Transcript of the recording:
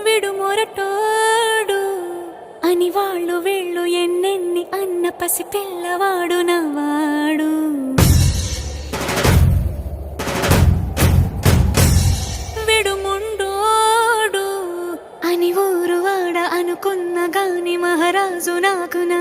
విడు మొరటోడు అని వాళ్ళు వీళ్ళు ఎన్నెన్ని అన్న పసి పిల్లవాడు నవాడు. విడు ముండోడు అని ఊరు వాడ అనుకున్న గాని మహారాజు నాకు నా